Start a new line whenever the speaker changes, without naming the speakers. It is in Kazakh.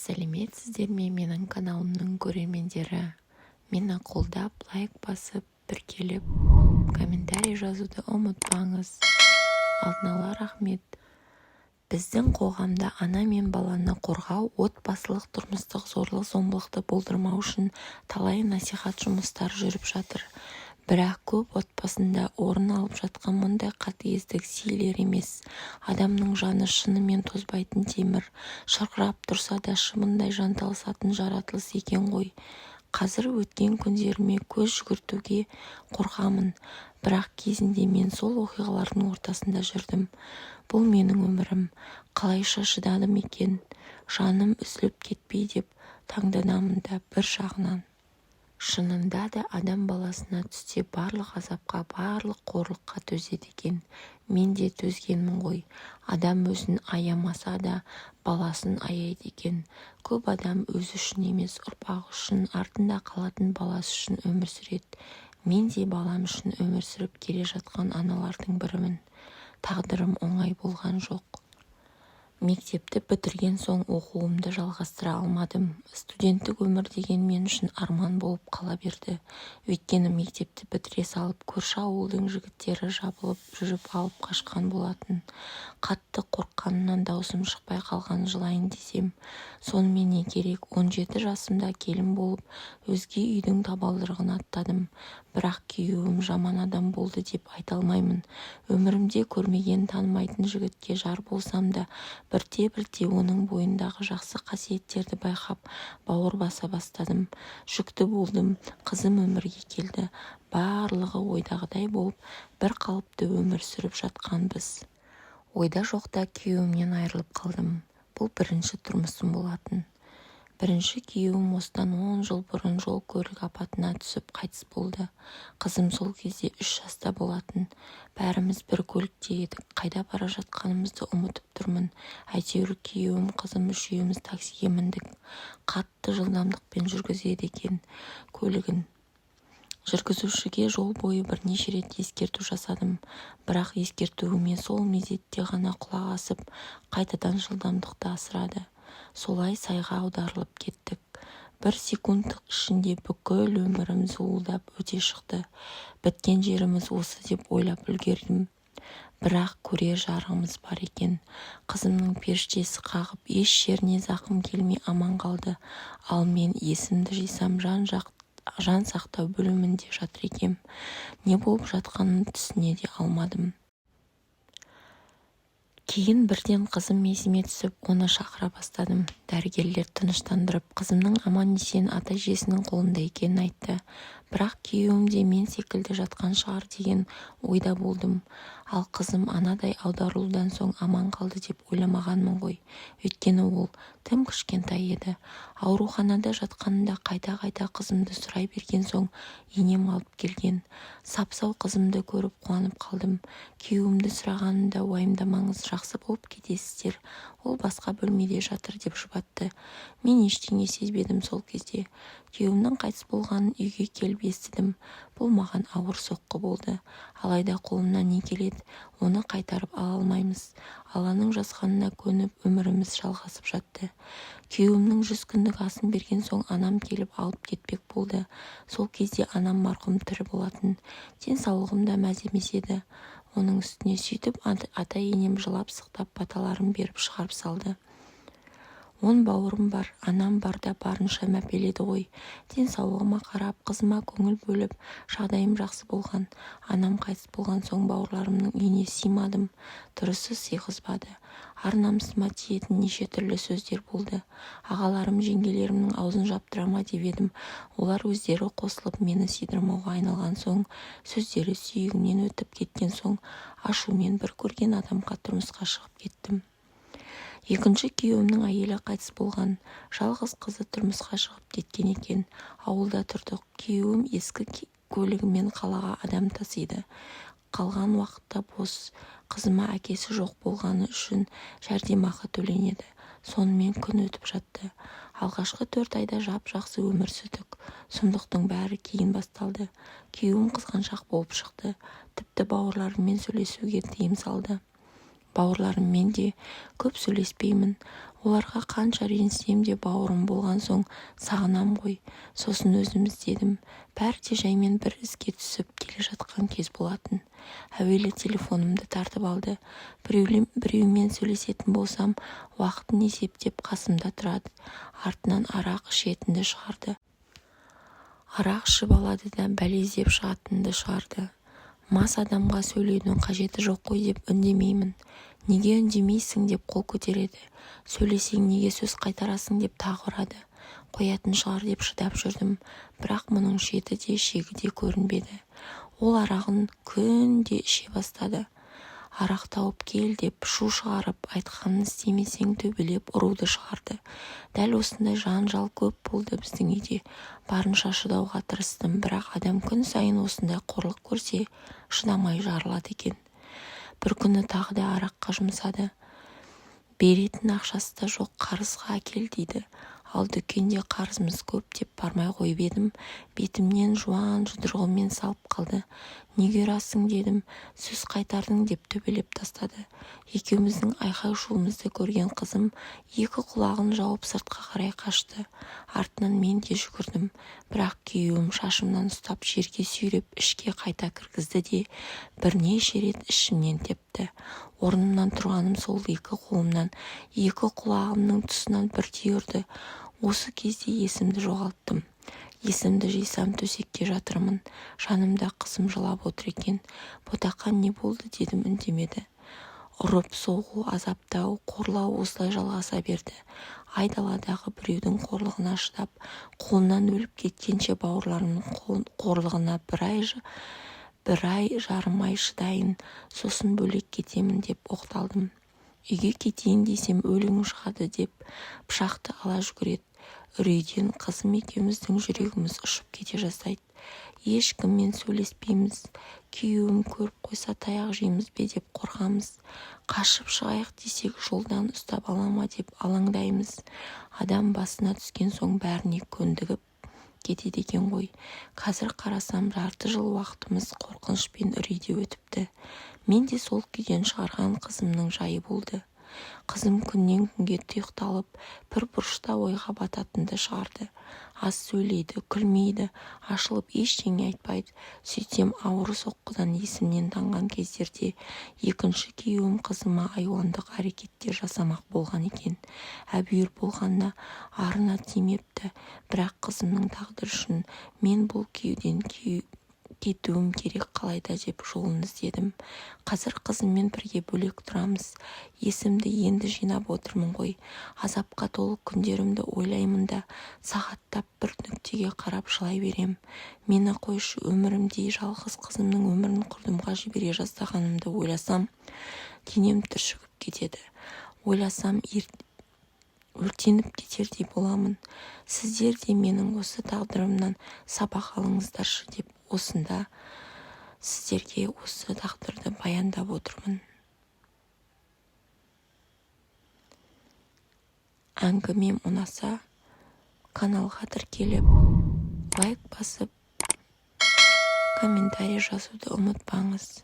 сәлеметсіздер ме менің каналымның көрермендері? Мені қолдап, лайк басып, тіркеліп, комментарий жазуды ұмытпаңыз. Алдын ала рахмет. Біздің қоғамда ана мен баланы қорғау, отбасылық тұрмыстық зорлық-зомбылықты болдырмау үшін талай насихат жұмыстар жүріп жатыр. Бірақ көп отбасында орын алып жатқан мұндай қатыгездік сейілер емес. Адамның жаны шынымен тозбайтын темір, шырқырап тұрса да шымындай жанталасатын жаратылыс екен ғой. Қазір өткен күндеріме көз жүгіртуге қорқамын, бірақ кезінде мен сол оқиғалардың ортасында жүрдім. Бұл менің өмірім, қалайша шыдадым екен, жаным үзіліп кетпей деп таңданамын да бір жағынан. Шынында да адам баласына түссе барлық азапқа, барлық қорлыққа төзеді екен. Мен де төзгенмін ғой. Адам өзін аямаса да баласын аяйды екен. Көп адам өзі үшін емес, ұрпағы үшін, артында қалатын баласы үшін өмір сүреді. Мен де балам үшін өмір сүріп келе жатқан аналардың бірімін. Тағдырым оңай болған жоқ. Мектепті бітірген соң оқуымды жалғастыра алмадым. Студенттік өмір деген мен үшін арман болып қала берді. Өйткені мектепті бітіре салып көрші ауылдың жігіттері жабылып жүріп алып қашқан болатын. Қатты қорыққанымнан даусым шықпай қалған, жылайын десем. Сонымен не керек, 17 жасымда келін болып, өзге үйдің табалдырығын аттадым. Бірақ күйеуім жаман адам болды деп айта алмаймын. Өмірімде көрмеген, танымайтын жігітке жар болсам да, бірте-бірте оның бойындағы жақсы қасиеттерді байқап, бауыр баса бастадым. Жүкті болдым, қызым өмірге келді. Барлығы ойдағыдай болып, бір қалыпты өмір сүріп жатқанбыз. Ойда жоқта күйеуімнен айырылып қалдым. Бұл бірінші тұрмысым болатын. Бірінші күйеуім осыдан 10 жыл бұрын жол көлік апатына түсіп қайтыс болды. Қызым сол кезде 3 жаста болатын. Бәріміз бір көлікте едік. Қайда бара жатқанымызды ұмытып тұрмын. Әйтеуір күйеуім, қызым үшеуміз таксиге міндік. Қатты жылдамдықпен жүргізеді екен көлігін. Жүргізушіге жол бойы бірнеше рет ескерту жасадым. Бірақ ескертуіме сол мезетте ғана құлақ асып, қайтадан жылдамдықты асырады. Солай сайға аударылып кеттік. Бір секундтық ішінде бүкіл өмірім зуылдап өте шықты. Біткен жеріміз осы деп ойлап үлгердім. Бірақ көрер жарығымыз бар екен. Қызымның періштесі қағып, еш жеріне зақым келмей аман қалды. Ал мен есімді жисам жан сақтау бөлімінде жатыр екем. Не болып жатқанын түсіне де алмадым. Кейін бірден қызым есіме түсіп, оны шақыра бастадым. Дәрігерлер тыныштандырып, қызымның аман-есен ата-әжесінің қолында екенін айтты. Бірақ күйеуім де мен секілді жатқан шығар деген ойда болдым. Ал қызым анадай аударылудан соң аман қалды деп ойламағанмын ғой. Өйткені ол тым кішкентай еді. Ауруханада жатқанында қайта-қайта қызымды сұрай берген соң енем алып келген. Сап-сау қызымды көріп қуанып қалдым. Күйеуімді сұрағанында уайымдамаңыз, жақсы болып кетесіздер. Ол басқа бөлмеде жатыр деп жұбатты. Мен ештеңе сезбедім сол кезде. Күйеуімнің қайтыс болғанын үйге келіп естідім. Бұл маған ауыр соққы болды. Алайда қолымнан не келеді, оны қайтарып ала алмаймыз. Алланың жазғанына көніп өміріміз жалғасып жатты. Күйеуімнің 100 күндік асын берген соң анам келіп алып кетпек болды. Сол кезде анам марқұм тірі болатын. Денсаулығым да мәз емес еді. Оның үстіне сөйтіп ата-енем жылап сықтап баталарын беріп шығарып салды. 10 бауырым бар, анам бар да барынша мәпеледі ғой. Денсаулығыма қарап, қызыма көңіл бөліп, жағдайым жақсы болған. Анам қайтыс болған соң бауырларымның үйіне сыймадым. Дұрысы сыйғызбады. Ар-намысыма тиетін неше түрлі сөздер болды. Ағаларым, жеңгелерімнің аузын жаптырама деп едім. Олар өздері қосылып мені сыйдырмауға айналған соң, сөздері сүйегімнен өтіп кеткен соң, ашумен бір көрген адамға тұрмысқа шығып кеттім. Екінші күйеуімнің әйелі қайтыс болған. Жалғыз қызы тұрмысқа шығып кеткен екен. Ауылда тұрдық. Күйеуім ескі көлігімен қалаға адам тасиды. Қалған уақытта бос. Қызыма әкесі жоқ болғаны үшін жәрдемақы төленеді. Сонымен күн өтіп жатты. Алғашқы 4 айда жап-жақсы өмір сүрдік. Сұмдықтың бәрі кейін басталды. Күйеуім қызғаншақ болып шықты. Тіпті бауырларыммен сөйлесуге тыйым салды. бауырларыммен де көп сөйлеспеймін. Оларға қанша ренжісем де бауырым болған соң сағынам ғой. Сосын өзім іздедім. Бәрі де жаймен бір ізге түсіп келе жатқан кез болатын. Әуелі телефонымды тартып алды. Біреумен сөйлесетін болсам, уақытын есептеп қасымда тұрады. Артынан арақ ішетінді шығарды. Арақ ішіп алады да бәлездеп шығатынды шығарды. Мас адамға сөйлеудің қажеті жоқ қой деп үндемеймін. Неге үндемейсің деп қол көтереді. Сөйлесең неге сөз қайтарасың деп тағы ұрады. Қоятын шығар деп шыдап жүрдім. Бірақ мұның шеті де шегі де көрінбеді. Ол арағын күнде іше бастады. Арақ тауып кел деп шу шығарып, айтқанын істемесең төбелеп ұруды шығарды. Дәл осындай жанжал көп болды біздің үйде. Барынша шыдауға тырыстым, бірақ адам күн сайын осындай қорлық көрсе, шыдамай жарылады екен. Бір күні тағы да араққа жұмсады. Беретін ақшасы да жоқ, қарызға әкел дейді. Ал дүкенде қарызымыз көп деп бармай қойып едім. Бетімнен жуан жұдырығымен салып қалды. Неге ұрасың дедім. Сөз қайтардың деп төбелеп тастады. Екеуміздің айқай-шуымызды көрген қызым екі құлағын жауып сыртқа қарай қашты. Артынан мен де жүгірдім. Бірақ күйеуім шашымнан ұстап жерге сүйреп ішке қайта кіргізді де бірнеше рет ішімнен тепті. Орнымнан тұрғаным сол екі қолымнан, екі құлағымның тұсынан бірдей ұрды. Осы кезде есімді жоғалттым. Есімді жисам төсекке жатырмын. Жанымда қызым жылап отыр екен. Ботақан не болды дедім, үндемеді. Ұрып, соғу, азаптау, қорлау осылай жалғаса берді. Айдаладағы біреудің қорлығына шыдап, қолынан өліп кеткенше бауырларымның қорлығына бір ай жарым шыдайын, сосын бөлек кетемін деп оқталдым. Үйге кетейін десем өлің шығады деп пышақты ала жүгіреді. Үрейден қызым екеуміздің жүрегіміз ұшып кете жаздайды. Ешкіммен сөйлеспейміз. Күйеуім көріп қойса таяқ жейміз бе деп қорқамыз. Қашып шығайық десек жолдан ұстап ала ма деп алаңдаймыз. Адам басына түскен соң бәріне көндігіп кетеді екен ғой. Қазір қарасам жарты жыл уақытымыз қорқыныш пен үрейде өтіпті. Мен де сол күйден шығарған қызымның жайы болды. Қызым күннен күнге тұйықталып, бір бұрышта ойға бататынды шығарды. Аз сөйлейді, күлмейді, ашылып ештеңе айтпайды. Сөйтсем ауыр соққыдан есімнен танған кездерде екінші күйеуім қызыма айуандық әрекеттер жасамақ болған екен. Әбүйір болғанына арына тимепті, бірақ қызымның тағдыры үшін мен бұл күйеуден кетуім керек қалайда деп жолын іздедім. Қазір қызыммен бірге бөлек тұрамыз. Есімді енді жинап отырмын ғой. Азапқа толы күндерімді ойлаймын да, сағаттап бір нүктеге қарап жылай берем. Мені қойшы, өмірімдей жалғыз қызымның өмірін құрдымға жібере жаздағанымды ойласам, денем түршігіп кетеді. Ойласам өртеніп кетердей боламын. Сіздер де менің осы тағдырымнан сабақ алыңыздаршы деп осында сіздерге осы тағдырды баяндап отырмын. Әңгімем ұнаса, каналға тіркеліп, лайк басып, комментарий жазуды ұмытпаңыз.